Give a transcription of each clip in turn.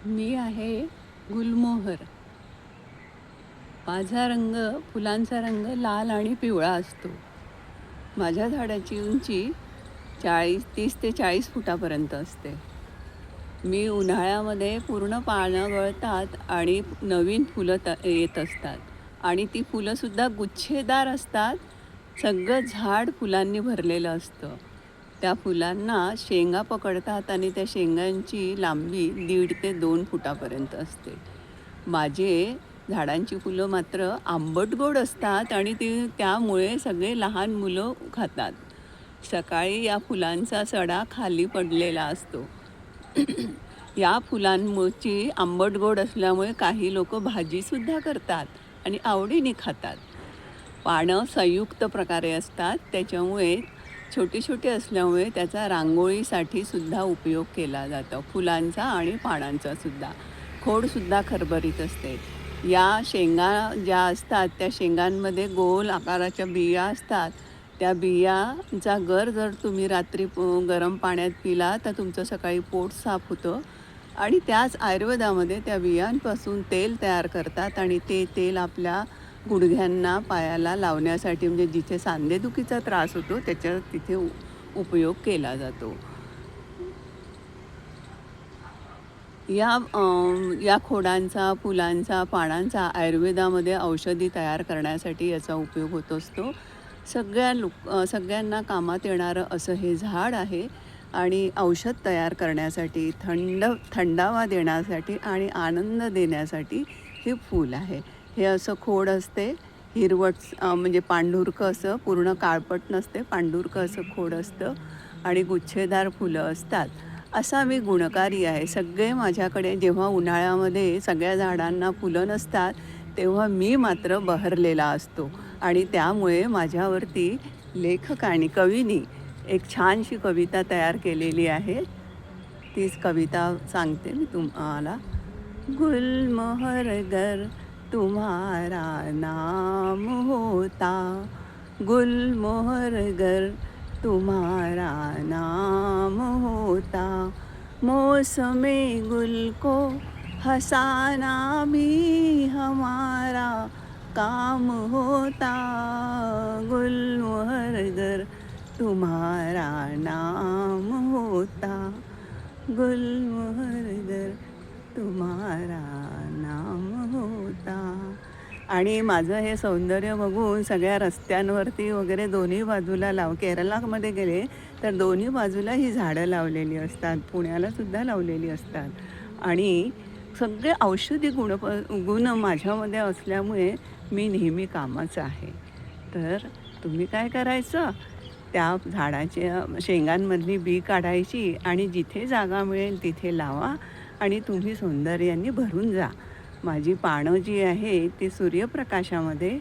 मी आहे गुलमोहर. माझा रंग, फुलांचा रंग लाल आणि पिवळा असतो. माझ्या झाडाची उंची 30 ते 40 फुटापर्यंत असते. मी उन्हाळ्यामध्ये पूर्ण पानं गळतात आणि नवीन फुलं येत असतात आणि ती फुलंसुद्धा गुच्छेदार असतात. सगळं झाड फुलांनी भरलेलं असतं. त्या फुलांना शेंगा पकडतात आणि त्या शेंगांची लांबी 1.5 ते 2 फुटापर्यंत असते. माझे झाडांची फुलं मात्र आंबट गोड असतात आणि त्यामुळे सगळे लहान मुलं खातात. सकाळी या फुलांचा सडा खाली पडलेला असतो. या फुलांची आंबट गोड असल्यामुळे काही लोकं भाजीसुद्धा करतात आणि आवडीने खातात. पानं संयुक्त प्रकारे असतात, त्याच्यामुळे छोटे-छोटे असल्यामुळे त्याचा रांगोळीसाठी सुद्धा उपयोग केला जातो, फुलांचा आणि पानांचा सुद्धा. खोडसुद्धा खरबरीत असते. या शेंगा ज्या असतात, त्या शेंगांमध्ये गोल आकाराच्या बिया असतात. त्या बियांचा गर जर तुम्ही रात्री गरम पाण्यात पिला, तर तुमचं सकाळी पोट साफ होतं आणि त्याच आयुर्वेदामध्ये त्या बियांपासून तेल तयार करतात आणि ते तेल आपल्या गुडघ्यांना, पायाला लावण्यासाठी म्हणजे जिथे सांधेदुखीचा त्रास होतो, तिथे उपयोग केला जातो. या खोडांचा, फुलांचा, पानांचा आयुर्वेदामध्ये औषधी तयार करण्यासाठी याचा उपयोग होत असतो. सगळ्यांना कामात येणारं असं हे झाड आहे आणि औषध तयार करण्यासाठी, थंडावा देण्यासाठी आणि आनंद देण्यासाठी हे फूल आहे. हे असं खोड असते, म्हणजे पांढुरकं असं, पूर्ण काळपट नसते, पांढुरकं असं खोड असतं आणि गुच्छेदार फुलं असतात. असा मी गुणकारी आहे. सगळे माझ्याकडे जेव्हा उन्हाळ्यामध्ये सगळ्या झाडांना फुलं नसतात, तेव्हा मी मात्र बहरलेला असतो आणि त्यामुळे माझ्यावरती लेखकाने, कवीनी एक छानशी कविता तयार केलेली आहे. तीच कविता सांगते मी तुम्हाला. गुलमोहर गर तुम्हारा नाम होता, गुलमोहर गर तुम्हारा नाम होता, मौसमे गुल को हसाना भी हमारा काम होता, गुलमोहर गर तुम्हारा नाम होता, गुलमोहर गर तुम्हारा नाम होता. आणि माझं हे सौंदर्य बघून सगळ्या रस्त्यांवरती वगैरे दोन्ही बाजूला केरळामध्ये गेले तर दोन्ही बाजूला ही झाडं लावलेली असतात, पुण्यालासुद्धा लावलेली असतात आणि सगळे औषधी गुण माझ्यामध्ये असल्यामुळे मी नेहमी कामाचं आहे. तर तुम्ही काय करायचं, त्या झाडाच्या शेंगांमधली बी काढायची आणि जिथे जागा मिळेल तिथे लावा आणि तुम्ही सौंदर्याने भरून जा. माझी पानं जी आहे ती सूर्यप्रकाशामध्ये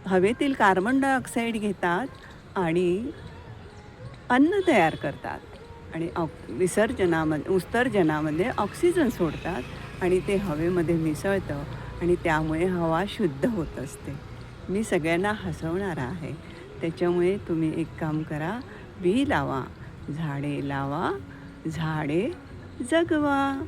हवेतील कार्बन डायऑक्साईड घेतात आणि अन्न तयार करतात आणि उत्सर्जनामध्ये ऑक्सिजन सोडतात आणि ते हवेमध्ये मिसळतं आणि त्यामुळे हवा शुद्ध होत असते. मी सगळ्यांना हसवणारा आहे. त्याच्यामुळे तुम्ही एक काम करा, बी लावा, झाडे लावा, झाडे जगवा.